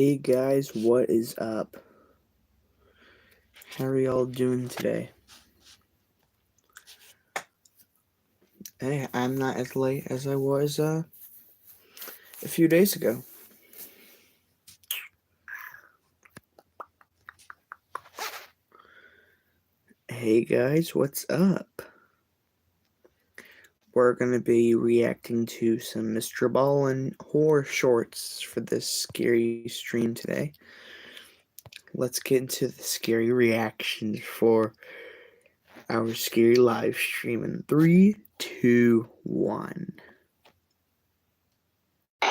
Hey guys, what is up? How are y'all doing today? Hey, I'm not as late as I was a few days ago. Hey guys, what's up? We're gonna be reacting to some Mr. Ballin horror shorts for this scary stream today. Let's get into the scary reactions for our scary live stream in 3, 2, 1.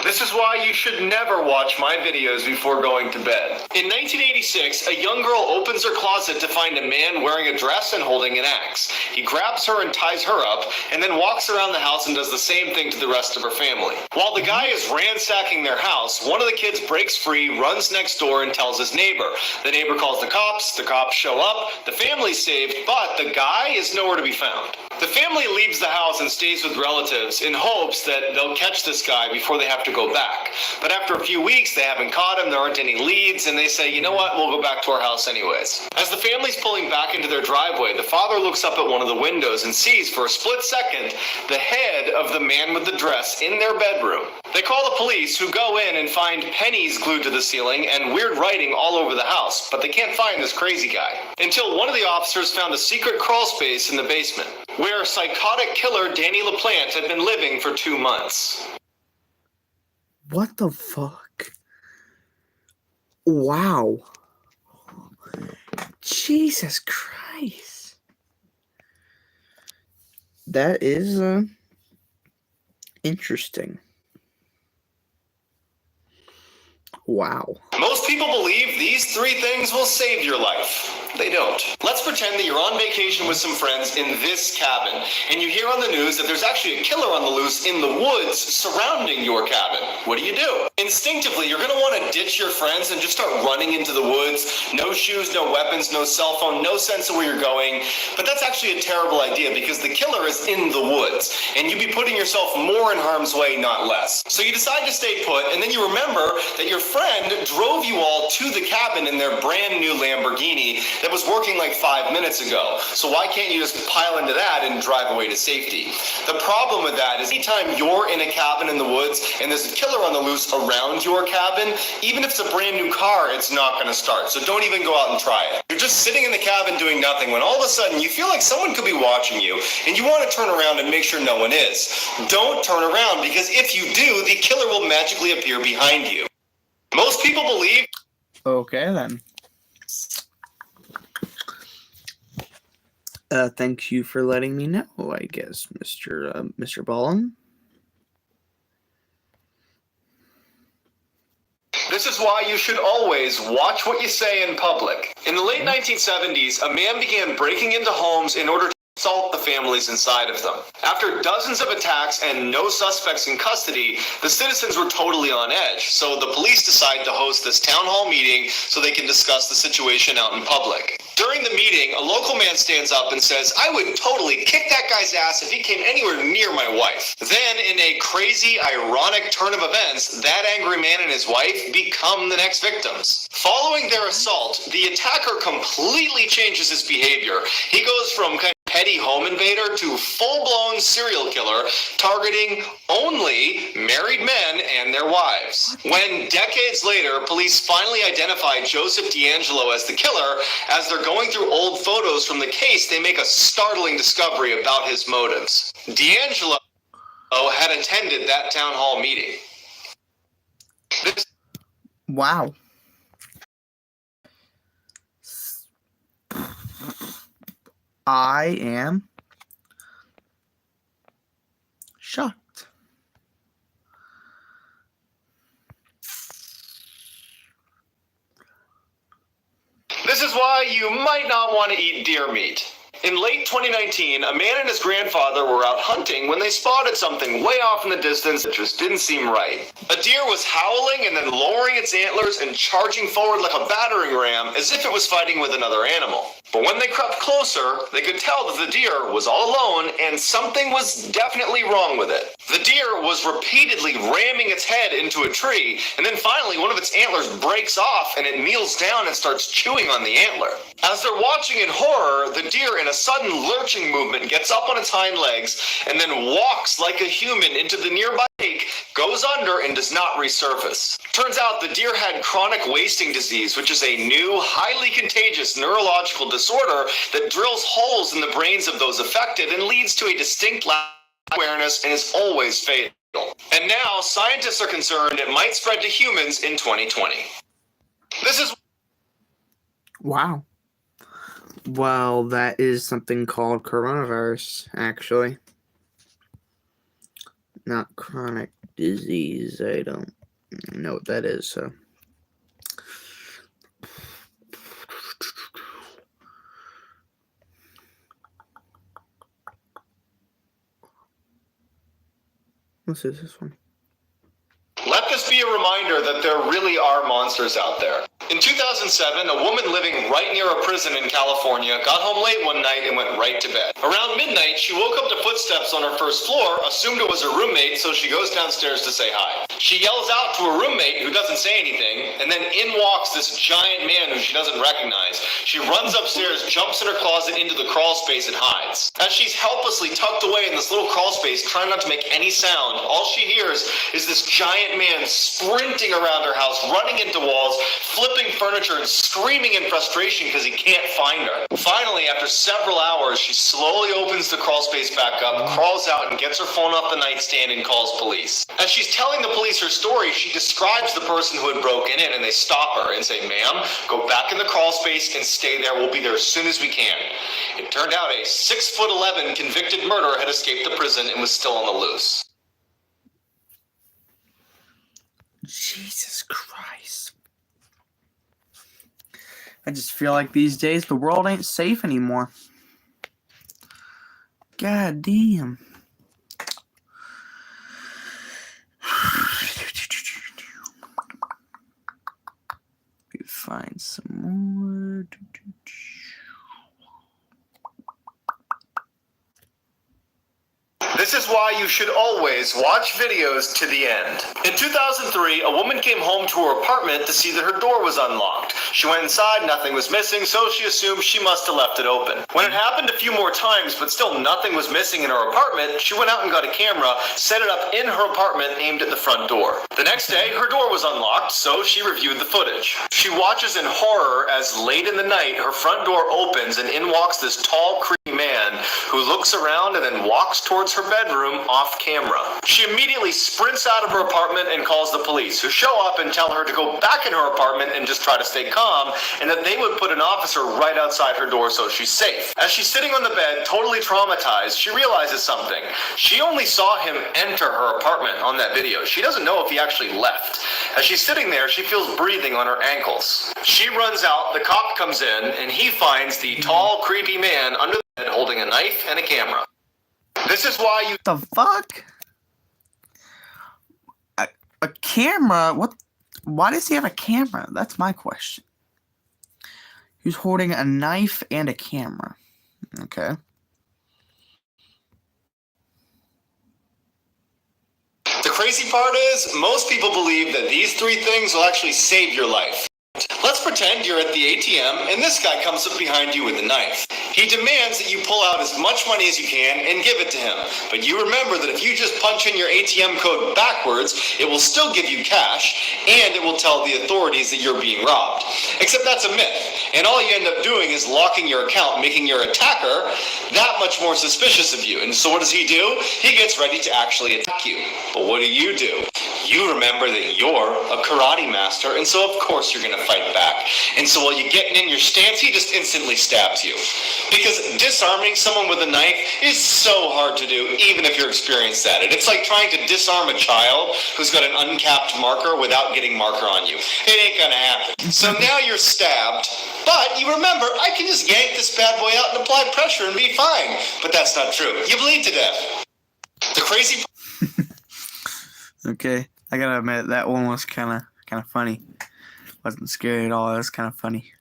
This is why you should never watch my videos before going to bed. In 1986, a young girl opens her closet to find a man wearing a dress and holding an axe. He grabs her and ties her up, and then walks around the house and does the same thing to the rest of her family. While the guy is ransacking their house, one of the kids breaks free, runs next door, and tells his neighbor. The neighbor calls the cops show up, the family's saved, but the guy is nowhere to be found. The family leaves the house and stays with relatives in hopes that they'll catch this guy before they have to go back. But after a few weeks, they haven't caught him, there aren't any leads, and they say, you know what, we'll go back to our house anyways. As the family's pulling back into their driveway, the father looks up at one of the windows and sees for a split second the head of the man with the dress in their bedroom. They call the police, who go in and find pennies glued to the ceiling and weird writing all over the house, but they can't find this crazy guy. Until one of the officers found a secret crawl space in the basement, where psychotic killer Danny LaPlante had been living for 2 months. What the fuck? Wow. Jesus Christ. That is interesting. Wow. Most people believe these 3 things will save your life. They don't. Let's pretend that you're on vacation with some friends in this cabin, and you hear on the news that there's actually a killer on the loose in the woods surrounding your cabin. What do? Instinctively, you're going to want to ditch your friends and just start running into the woods. No shoes, no weapons, no cell phone, no sense of where you're going. But that's actually a terrible idea because the killer is in the woods, and you'd be putting yourself more in harm's way, not less. So you decide to stay put, and then you remember that your friend drove you all to the cabin in their brand new Lamborghini that was working like 5 minutes ago. So why can't you just pile into that and drive away to safety? The problem with that is anytime you're in a cabin in the woods and there's a killer on the loose around your cabin, even if it's a brand new car, it's not going to start. So don't even go out and try it. You're just sitting in the cabin doing nothing when all of a sudden you feel like someone could be watching you and you want to turn around and make sure no one is. Don't turn around, because if you do, the killer will magically appear behind you. Most people believe... Okay, then. Thank you for letting me know, I guess, Mr. Ballin. This is why you should always watch what you say in public. In the late 1970s, a man began breaking into homes in order to assault the families inside of them. After dozens of attacks and no suspects in custody, the citizens were totally on edge. So the police decide to host this town hall meeting so they can discuss the situation out in public. During the meeting, a local man stands up and says, I would totally kick that guy's ass if he came anywhere near my wife. Then, in a crazy, ironic turn of events, that angry man and his wife become the next victims. Following their assault, the attacker completely changes his behavior. He goes from kind of petty home invader to full-blown serial killer, targeting only married men and their wives. When decades later, police finally identified Joseph DeAngelo as the killer, as they're going through old photos from the case, they make a startling discovery about his motives. DeAngelo had attended that town hall meeting. Wow. I am shocked. This is why you might not want to eat deer meat. In late 2019, a man and his grandfather were out hunting when they spotted something way off in the distance that just didn't seem right. A deer was howling and then lowering its antlers and charging forward like a battering ram as if it was fighting with another animal. But when they crept closer, they could tell that the deer was all alone and something was definitely wrong with it. The deer was repeatedly ramming its head into a tree, and then finally one of its antlers breaks off and it kneels down and starts chewing on the antler. As they're watching in horror, the deer in a sudden lurching movement gets up on its hind legs and then walks like a human into the nearby lake, goes under, and does not resurface. Turns out the deer had chronic wasting disease, which is a new, highly contagious neurological disorder that drills holes in the brains of those affected and leads to a distinct lack of awareness and is always fatal. And now scientists are concerned it might spread to humans in 2020. This is... Wow. Well, that is something called coronavirus, actually. Not chronic disease. I don't know what that is, so. Let's do this one. Let this be a reminder that there really are monsters out there. In 2007, a woman living right near a prison in California got home late one night and went right to bed. Around midnight, she woke up to footsteps on her first floor, assumed it was her roommate, so she goes downstairs to say hi. She yells out to her roommate, who doesn't say anything, and then in walks this giant man who she doesn't recognize. She runs upstairs, jumps in her closet into the crawl space, and hides. As she's helplessly tucked away in this little crawl space, trying not to make any sound, all she hears is this giant man sprinting around her house, running into walls, flipping furniture, and screaming in frustration because he can't find her. Finally, after several hours, she slowly opens the crawl space back up, crawls out, and gets her phone off the nightstand and calls police. As she's telling the police her story, she describes the person who had broken in, and they stop her and say, "Ma'am, go back in the crawl space and stay there. We'll be there as soon as we can." It turned out a 6'11" convicted murderer had escaped the prison and was still on the loose. Jesus Christ. I just feel like these days the world ain't safe anymore. God damn. We find some more. This is why you should always watch videos to the end. In 2003, a woman came home to her apartment to see that her door was unlocked. She went inside, nothing was missing, so she assumed she must have left it open. When it happened a few more times, but still nothing was missing in her apartment, she went out and got a camera, set it up in her apartment, aimed at the front door. The next day, her door was unlocked, so she reviewed the footage. She watches in horror as late in the night, her front door opens and in walks this tall, creepy man who looks around and then walks towards her bedroom off camera. She immediately sprints out of her apartment and calls the police, who show up and tell her to go back in her apartment and just try to stay calm, and that they would put an officer right outside her door so she's safe. As she's sitting on the bed, totally traumatized, she realizes something. She only saw him enter her apartment on that video. She doesn't know if he actually left. As she's sitting there, she feels breathing on her ankles. She runs out, the cop comes in, and he finds the tall, creepy man under the bed holding a knife and a camera. This is why you... The fuck? A camera? What? Why does he have a camera? That's my question. He's holding a knife and a camera. Okay. The crazy part is, most people believe that these three things will actually save your life. Let's pretend you're at the ATM and this guy comes up behind you with a knife. He demands that you pull out as much money as you can and give it to him. But you remember that if you just punch in your ATM code backwards, it will still give you cash and it will tell the authorities that you're being robbed. Except that's a myth. And all you end up doing is locking your account, making your attacker that much more suspicious of you. And so what does he do? He gets ready to actually attack you. But what do? You remember that you're a karate master, and so of course you're going to fight back. And so while you're getting in your stance, he just instantly stabs you. Because disarming someone with a knife is so hard to do, even if you're experienced at it. It's like trying to disarm a child who's got an uncapped marker without getting marker on you. It ain't going to happen. So now you're stabbed, but you remember, I can just yank this bad boy out and apply pressure and be fine. But that's not true. You bleed to death. The crazy... Okay, I gotta admit that one was kind of funny. Wasn't scary at all. It was kind of funny.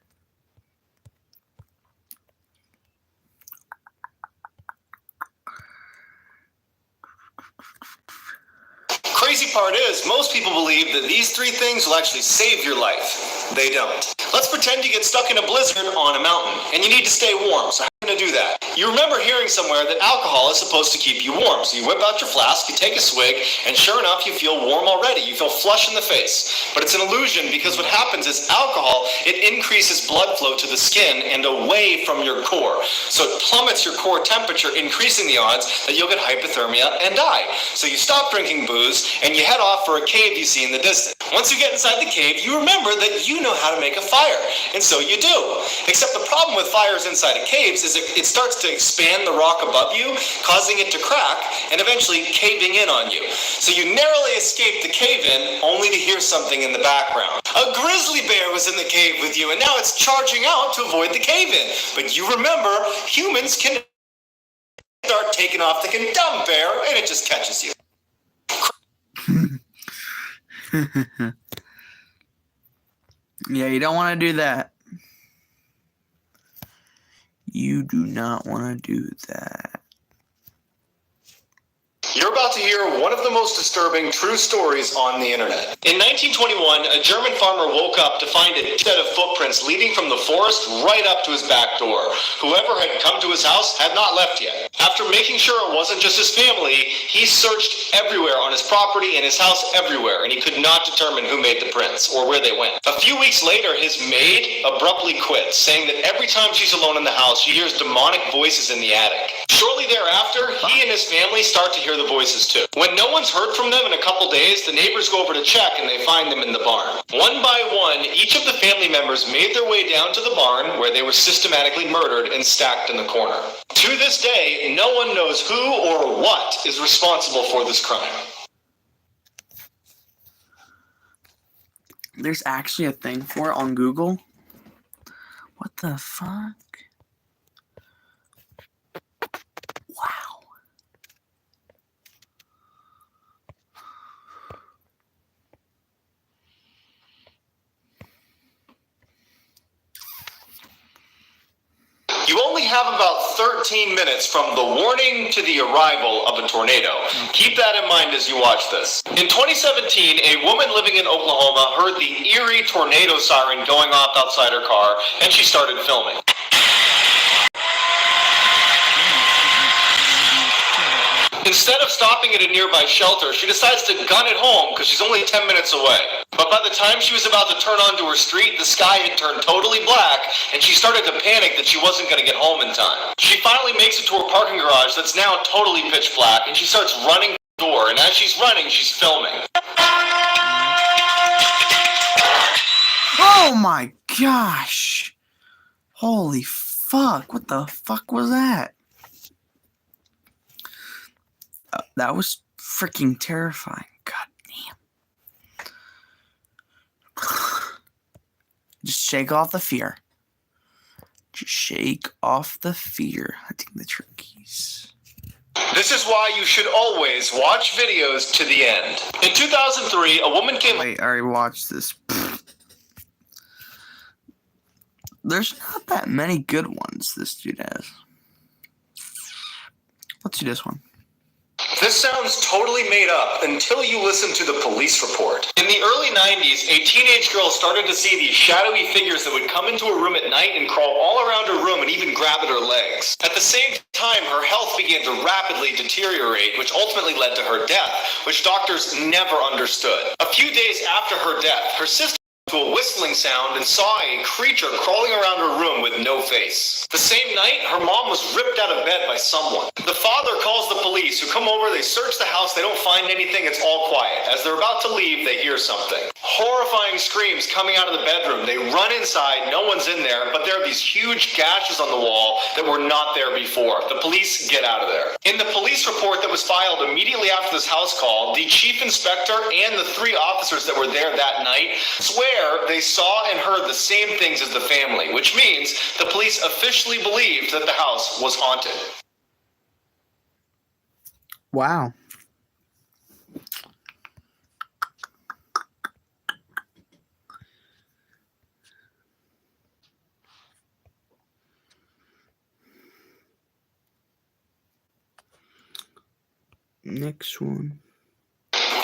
crazy part is, most people believe that these three things will actually save your life. They don't. Let's pretend you get stuck in a blizzard on a mountain, and you need to stay warm. So how are you going to do that? You remember hearing somewhere that alcohol is supposed to keep you warm. So you whip out your flask, you take a swig, and sure enough, you feel warm already. You feel flush in the face. But it's an illusion, because what happens is alcohol, it increases blood flow to the skin and away from your core. So it plummets your core temperature, increasing the odds that you'll get hypothermia and die. So you stop drinking booze, and you head off for a cave you see in the distance. Once you get inside the cave, you remember that you know how to make a fire. And so you do. Except the problem with fires inside of caves is it starts to expand the rock above you, causing it to crack, and eventually caving in on you. So you narrowly escape the cave-in, only to hear something in the background. A grizzly bear was in the cave with you, and now it's charging out to avoid the cave-in. But you remember, humans can start taking off thinking, dumb bear, and it just catches you. Yeah, you don't want to do that. You do not want to do that. You're about to hear one of the most disturbing true stories on the internet. In 1921, a German farmer woke up to find a set of footprints leading from the forest right up to his back door. Whoever had come to his house had not left yet. After making sure it wasn't just his family, he searched everywhere on his property and his house everywhere, and he could not determine who made the prints or where they went. A few weeks later, his maid abruptly quit, saying that every time she's alone in the house, she hears demonic voices in the attic. Shortly thereafter, he and his family start to hear the voices too. When no one's heard from them in a couple days, the neighbors go over to check and they find them in the barn. One by one, each of the family members made their way down to the barn where they were systematically murdered and stacked in the corner. To this day, no one knows who or what is responsible for this crime. There's actually a thing for it on Google. What the fuck? Wow. You only have about 13 minutes from the warning to the arrival of a tornado. Keep that in mind as you watch this. In 2017, a woman living in Oklahoma heard the eerie tornado siren going off outside her car, and she started filming. Instead of stopping at a nearby shelter, she decides to gun it home because she's only 10 minutes away. But by the time she was about to turn onto her street, the sky had turned totally black, and she started to panic that she wasn't going to get home in time. She finally makes it to her parking garage that's now totally pitch black, and she starts running to the door, and as she's running, she's filming. Oh my gosh. Holy fuck. What the fuck was that? That was freaking terrifying. God damn. Just shake off the fear. Just shake off the fear. I think the turkeys. This is why you should always watch videos to the end. In 2003, a woman came... Wait, I already watched this. There's not that many good ones this dude has. Let's do this one. This sounds totally made up until you listen to the police report. In the early 90s, a teenage girl started to see these shadowy figures that would come into her room at night and crawl all around her room and even grab at her legs. At the same time, her health began to rapidly deteriorate, which ultimately led to her death, which doctors never understood. A few days after her death, her sister to a whistling sound and saw a creature crawling around her room with no face. The same night, her mom was ripped out of bed by someone. The father calls the police, who come over, they search the house, they don't find anything, it's all quiet. As they're about to leave, they hear something. Horrifying screams coming out of the bedroom. They run inside, no one's in there, but there are these huge gashes on the wall that were not there before. The police get out of there. In the police report that was filed immediately after this house call, the chief inspector and the 3 officers that were there that night swear they saw and heard the same things as the family, which means the police officially believed that the house was haunted. Wow. Next one.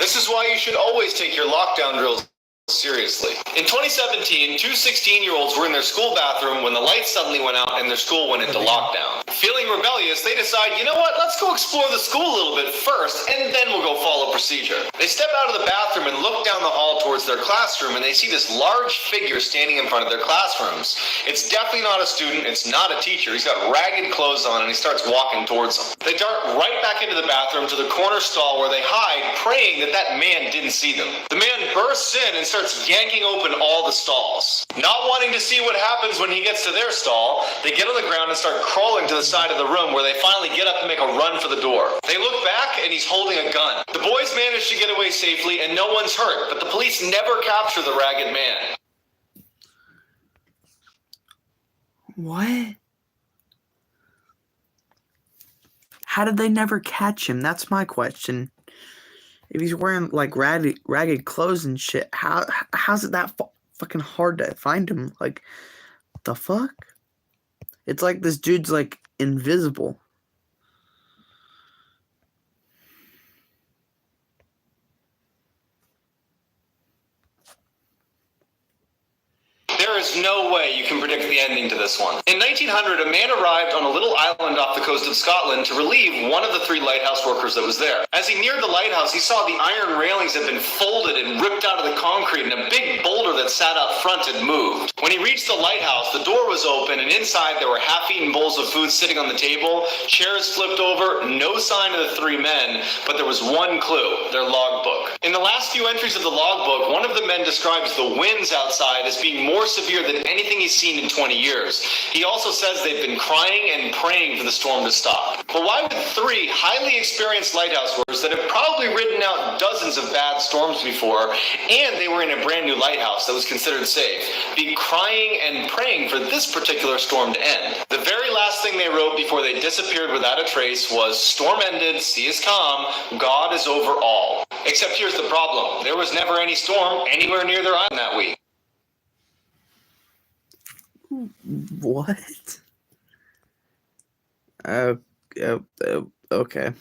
This is why you should always take your lockdown drills seriously. In 2017, two 16-year-olds were in their school bathroom when the lights suddenly went out and their school went into lockdown. Feeling rebellious, they decide, you know what, let's go explore the school a little bit first, and then we'll go follow procedure. They step out of the bathroom and look down the hall towards their classroom, and they see this large figure standing in front of their classrooms. It's definitely not a student, it's not a teacher. He's got ragged clothes on, and he starts walking towards them. They dart right back into the bathroom to the corner stall where they hide, praying that that man didn't see them. The man bursts in and starts yanking open all the stalls. Not wanting to see what happens when he gets to their stall, they get on the ground and start crawling to the side of the room where they finally get up and make a run for the door. They look back and he's holding a gun. The boys manage to get away safely and no one's hurt, but the police never capture the ragged man. What? How did they never catch him? That's my question. If he's wearing like ragged clothes and shit, how's it that fucking hard to find him? Like, the fuck? It's like this dude's like invisible. There is no way you can predict the ending to this one. In 1900, a man arrived on a little island off the coast of Scotland to relieve one of the 3 lighthouse workers that was there. As he neared the lighthouse, he saw the iron railings had been folded and ripped out of the concrete, and a big boulder that sat out front had moved. When he reached the lighthouse, the door was open, and inside there were half-eaten bowls of food sitting on the table, chairs flipped over, no sign of the 3 men, but there was one clue, their logbook. In the last few entries of the logbook, one of the men describes the winds outside as being more severe than anything he's seen in 20 years. He also says they've been crying and praying for the storm to stop. But why would 3 highly experienced lighthouse workers that have probably ridden out dozens of bad storms before, and they were in a brand new lighthouse that was considered safe, be crying and praying for this particular storm to end? The very last thing they wrote before they disappeared without a trace was, "Storm ended, sea is calm, God is over all." Except here's the problem. There was never any storm anywhere near their island that week. What? Okay.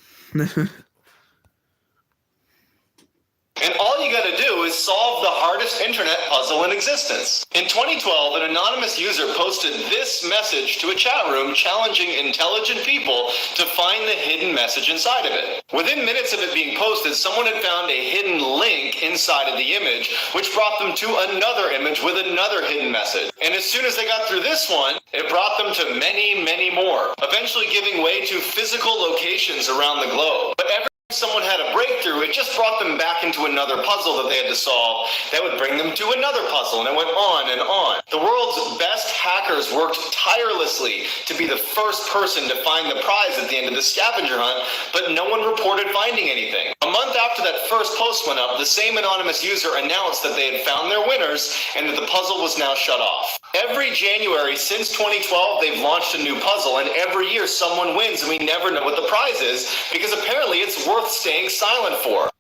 And all you gotta do is solve the hardest internet puzzle in existence. In 2012, an anonymous user posted this message to a chat room challenging intelligent people to find the hidden message inside of it. Within minutes of it being posted, someone had found a hidden link inside of the image, which brought them to another image with another hidden message. And as soon as they got through this one, it brought them to many, many more, eventually giving way to physical locations around the globe. But every someone had a breakthrough, it just brought them back into another puzzle that they had to solve. That would bring them to another puzzle, and it went on and on. The world's best hackers worked tirelessly to be the first person to find the prize at the end of the scavenger hunt, but no one reported finding anything. A month after that first post went up, the same anonymous user announced that they had found their winners and that the puzzle was now shut off. Every January since 2012, they've launched a new puzzle, and every year someone wins, and we never know what the prize is, because apparently it's worth staying silent for.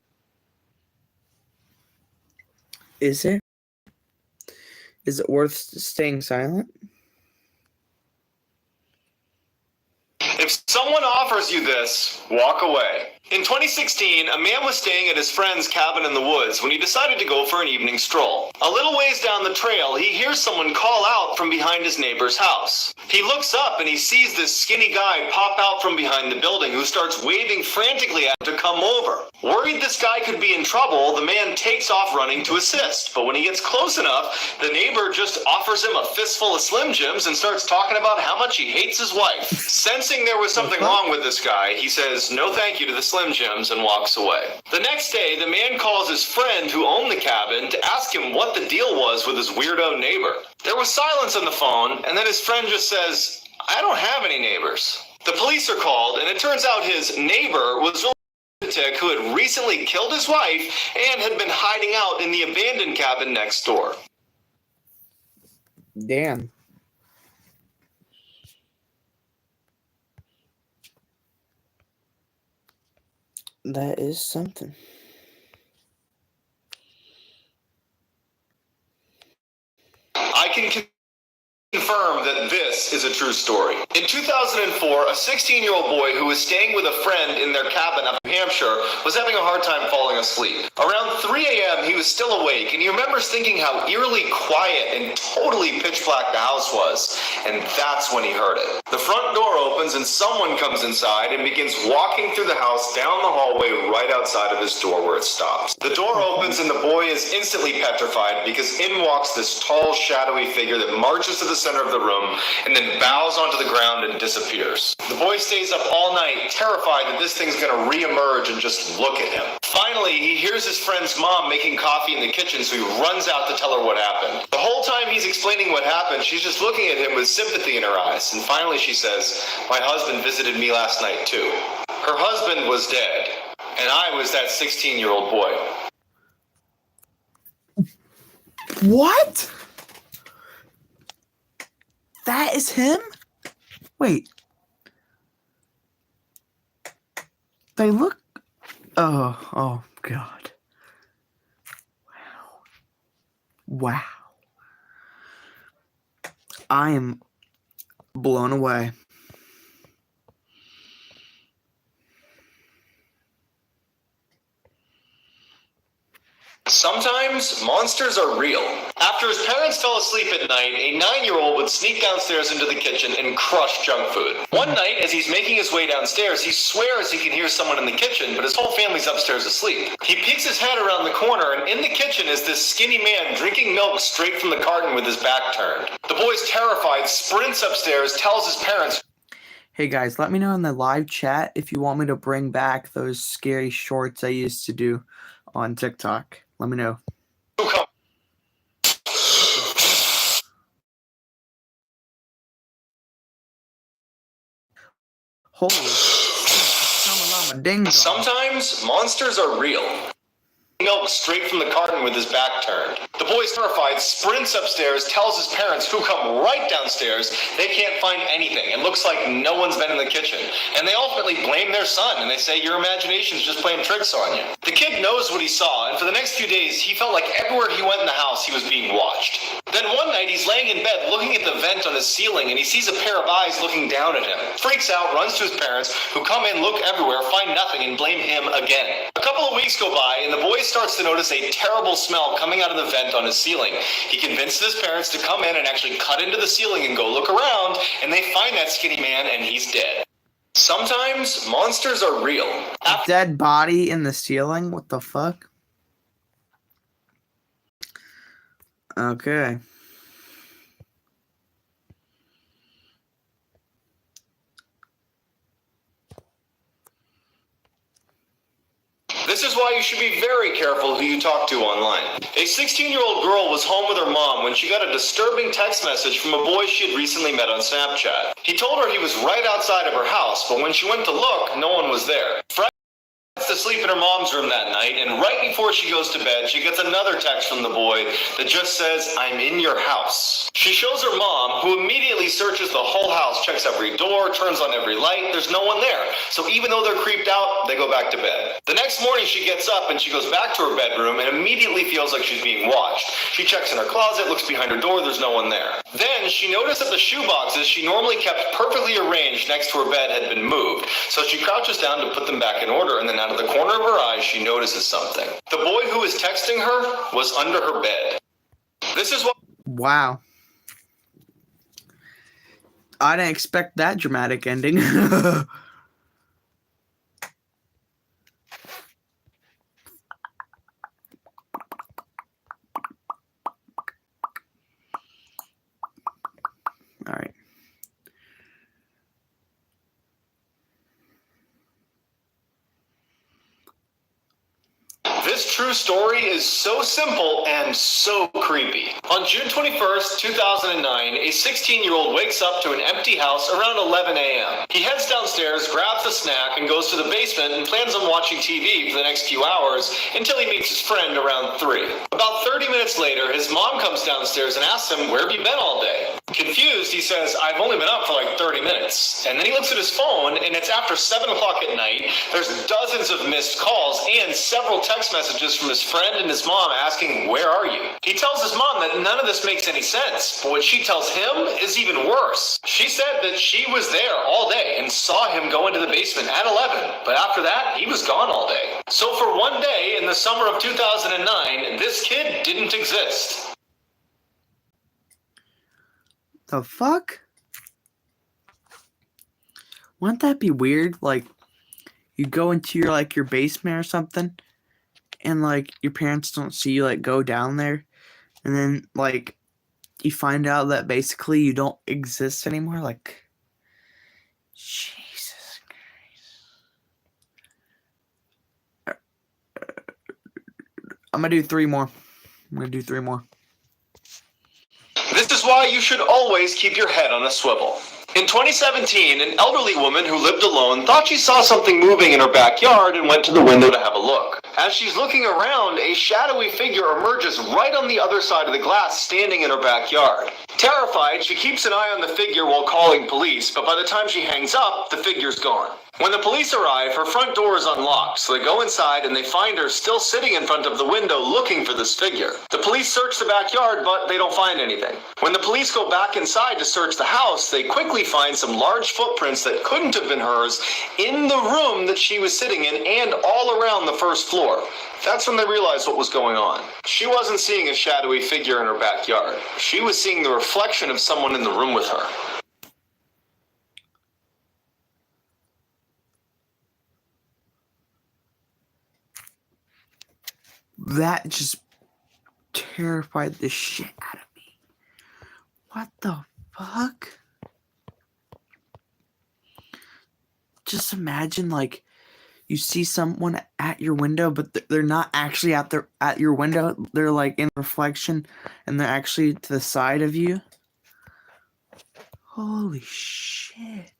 Is it? Is it worth staying silent? If someone offers you this, walk away. In 2016, a man was staying at his friend's cabin in the woods when he decided to go for an evening stroll. A little ways down the trail, he hears someone call out from behind his neighbor's house. He looks up and he sees this skinny guy pop out from behind the building who starts waving frantically at him to come over. Worried this guy could be in trouble, the man takes off running to assist. But when he gets close enough, the neighbor just offers him a fistful of Slim Jims and starts talking about how much he hates his wife. Sensing there was something wrong with this guy, he says no thank you to the Slim Jims and walks away. The next day, the man calls his friend who owned the cabin to ask him what the deal was with his weirdo neighbor. There was silence on the phone, and then his friend just says, "I don't have any neighbors." The police are called, and it turns out his neighbor was a lunatic who had recently killed his wife and had been hiding out in the abandoned cabin next door. Damn. That is something. I can confirm that this is a true story. In 2004, a 16-year-old boy who was staying with a friend in their cabin up in New Hampshire was having a hard time falling asleep. Around 3 a.m., he was still awake, and he remembers thinking how eerily quiet and totally pitch black the house was, and that's when he heard it. The front door opens, and someone comes inside and begins walking through the house down the hallway right outside of his door where it stops. The door opens, and the boy is instantly petrified because in walks this tall, shadowy figure that marches to the center of the room and then bows onto the ground and disappears. The boy stays up all night, terrified that this thing's gonna re-emerge and just look at him. Finally, he hears his friend's mom making coffee in the kitchen, so he runs out to tell her what happened. The whole time he's explaining what happened, she's just looking at him with sympathy in her eyes, and finally she says, "My husband visited me last night too." Her husband was dead, and I was that 16-year-old boy. What? That is him? Wait. They look... Oh God. Wow. I am blown away. Sometimes monsters are real. After his parents fell asleep at night, a 9-year-old would sneak downstairs into the kitchen and crush junk food. One night, as he's making his way downstairs, he swears he can hear someone in the kitchen, but his whole family's upstairs asleep. He peeks his head around the corner, and in the kitchen is this skinny man drinking milk straight from the carton with his back turned. The boy's terrified, sprints upstairs, tells his parents... Hey guys, let me know in the live chat if you want me to bring back those scary shorts I used to do on TikTok. Let me know. Holy ding. Sometimes monsters are real. Milk straight from the carton with his back turned. The boy's terrified, sprints upstairs, tells his parents, who come right downstairs, they can't find anything. It looks like no one's been in the kitchen. And they ultimately blame their son, and they say, your imagination's just playing tricks on you. The kid knows what he saw, and for the next few days, he felt like everywhere he went in the house, he was being watched. Then one night, he's laying in bed, looking at the vent on his ceiling, and he sees a pair of eyes looking down at him. Freaks out, runs to his parents, who come in, look everywhere, find nothing, and blame him again. A couple of weeks go by, and the boy starts to notice a terrible smell coming out of the vent on his ceiling. He convinces his parents to come in and actually cut into the ceiling and go look around, and they find that skinny man, and he's dead. Sometimes monsters are real. A dead body in the ceiling? What the fuck? Okay. This is why you should be very careful who you talk to online. A 16-year-old girl was home with her mom when she got a disturbing text message from a boy she had recently met on Snapchat. He told her he was right outside of her house, but when she went to look, no one was there. To sleep in her mom's room that night, and right before she goes to bed, she gets another text from the boy that just says, "I'm in your house." She shows her mom, who immediately searches the whole house, checks every door, turns on every light. There's no one there. So even though they're creeped out, they go back to bed. The next morning, she gets up and she goes back to her bedroom and immediately feels like she's being watched. She checks in her closet, looks behind her door, there's no one there. Then she noticed that the shoe boxes she normally kept perfectly arranged next to her bed had been moved. So she crouches down to put them back in order, and then out of the corner of her eye, she notices something. The boy who was texting her was under her bed. This is what... Wow. I didn't expect that dramatic ending. All right. This true story is so simple and so creepy. On June 21st, 2009, a 16-year-old wakes up to an empty house around 11 a.m. He heads downstairs, grabs a snack, and goes to the basement and plans on watching TV for the next few hours until he meets his friend around 3. About 30 minutes later, his mom comes downstairs and asks him, "Where have you been all day?" Confused, he says, I've only been up for like 30 minutes. And then he looks at his phone, and it's after 7 o'clock at night. There's dozens of missed calls and several text messages from his friend and his mom asking, where are you? He tells his mom that none of this makes any sense, but what she tells him is even worse. She said that she was there all day and saw him go into the basement at 11, but after that, he was gone all day. So for one day in the summer of 2009, this kid didn't exist. The fuck? Wouldn't that be weird? Like, you go into your basement or something, and like your parents don't see you like go down there, and then like you find out that basically you don't exist anymore. Like, Jesus Christ. I'm gonna do three more. This is why you should always keep your head on a swivel. In 2017, an elderly woman who lived alone thought she saw something moving in her backyard and went to the window to have a look. As she's looking around, a shadowy figure emerges right on the other side of the glass, standing in her backyard. Terrified, she keeps an eye on the figure while calling police, but by the time she hangs up, the figure's gone. When the police arrive, her front door is unlocked, so they go inside and they find her still sitting in front of the window looking for this figure. The police search the backyard, but they don't find anything. When the police go back inside to search the house, they quickly find some large footprints that couldn't have been hers in the room that she was sitting in and all around the first floor. That's when they realized what was going on. She wasn't seeing a shadowy figure in her backyard. She was seeing the reflection of someone in the room with her. That just terrified the shit out of me. What the fuck? Just imagine, like, you see someone at your window, but they're not actually at your window. They're like in reflection, and they're actually to the side of you. Holy shit.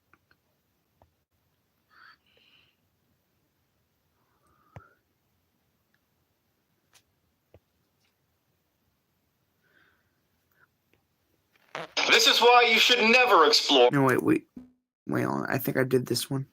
This is why you should never explore. No, wait on. I think I did this one.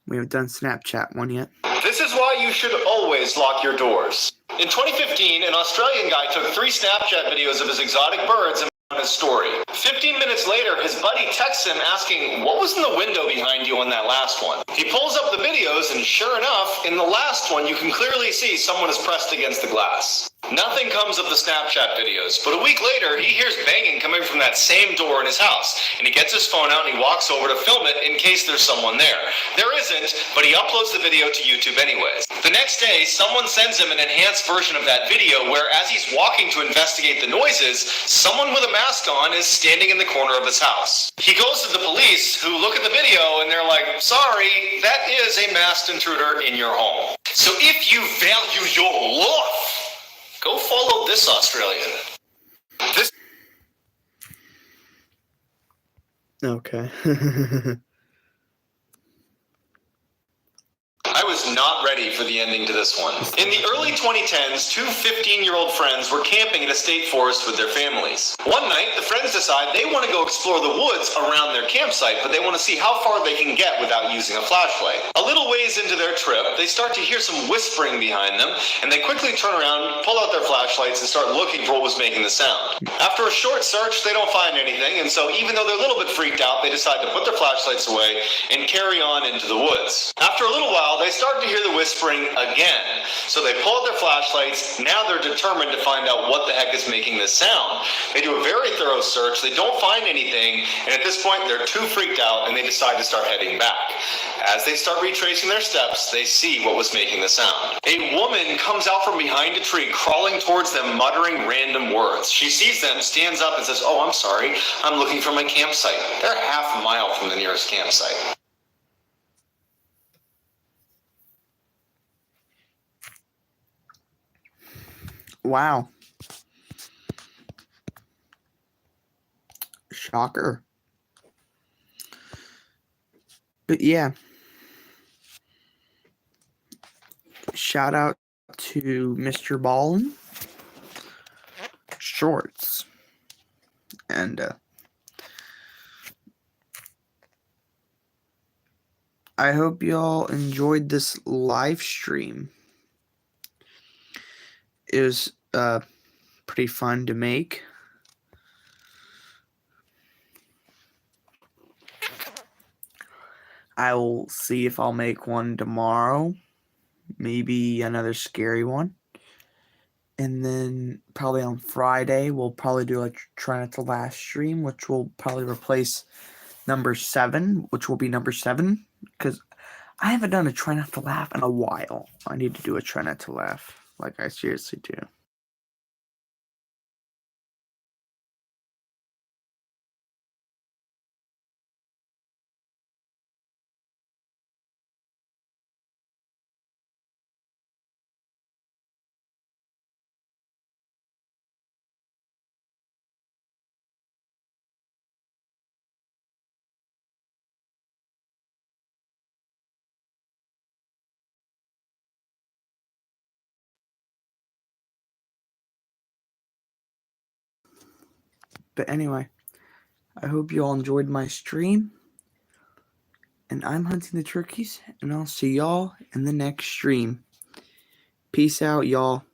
We haven't done Snapchat one yet. This is why you should always lock your doors. In 2015, an Australian guy took 3 Snapchat videos of his exotic birds and put on his story. 15 minutes later, his buddy texts him asking, what was in the window behind you on that last one? He pulls up the videos, and sure enough, in the last one, you can clearly see someone is pressed against the glass. Nothing comes of the Snapchat videos, but a week later, he hears banging coming from that same door in his house, and he gets his phone out and he walks over to film it in case there's someone there. There isn't, but he uploads the video to YouTube anyways. The next day, someone sends him an enhanced version of that video where, as he's walking to investigate the noises, someone with a mask on is standing in the corner of his house. He goes to the police, who look at the video and they're like, sorry, that is a masked intruder in your home. So if you value your life, go follow this Australian. Okay. I was not ready for the ending to this one. In the early 2010s, 2 15-year-old friends were camping in a state forest with their families. One night, the friends decide they want to go explore the woods around their campsite, but they want to see how far they can get without using a flashlight. A little ways into their trip, they start to hear some whispering behind them, and they quickly turn around, pull out their flashlights, and start looking for what was making the sound. After a short search, they don't find anything, and so even though they're a little bit freaked out, they decide to put their flashlights away and carry on into the woods. After a little while, they start to hear the whispering again. So they pull out their flashlights. Now they're determined to find out what the heck is making this sound. They do a very thorough search. They don't find anything. And at this point, they're too freaked out and they decide to start heading back. As they start retracing their steps, they see what was making the sound. A woman comes out from behind a tree, crawling towards them, muttering random words. She sees them, stands up and says, oh, I'm sorry. I'm looking for my campsite. They're half a mile from the nearest campsite. Wow. Shocker. But yeah. Shout out to Mr. Ballin. shorts. And I hope y'all enjoyed this live stream. It was pretty fun to make. I will see if I'll make one tomorrow. Maybe another scary one. And then probably on Friday, we'll probably do a Try Not to Laugh stream, which will probably replace number 7, which will be number 7. Because I haven't done a Try Not to Laugh in a while. I need to do a Try Not to Laugh. Like, I seriously do. But anyway, I hope you all enjoyed my stream. And I'm hunting the turkeys, and I'll see y'all in the next stream. Peace out, y'all.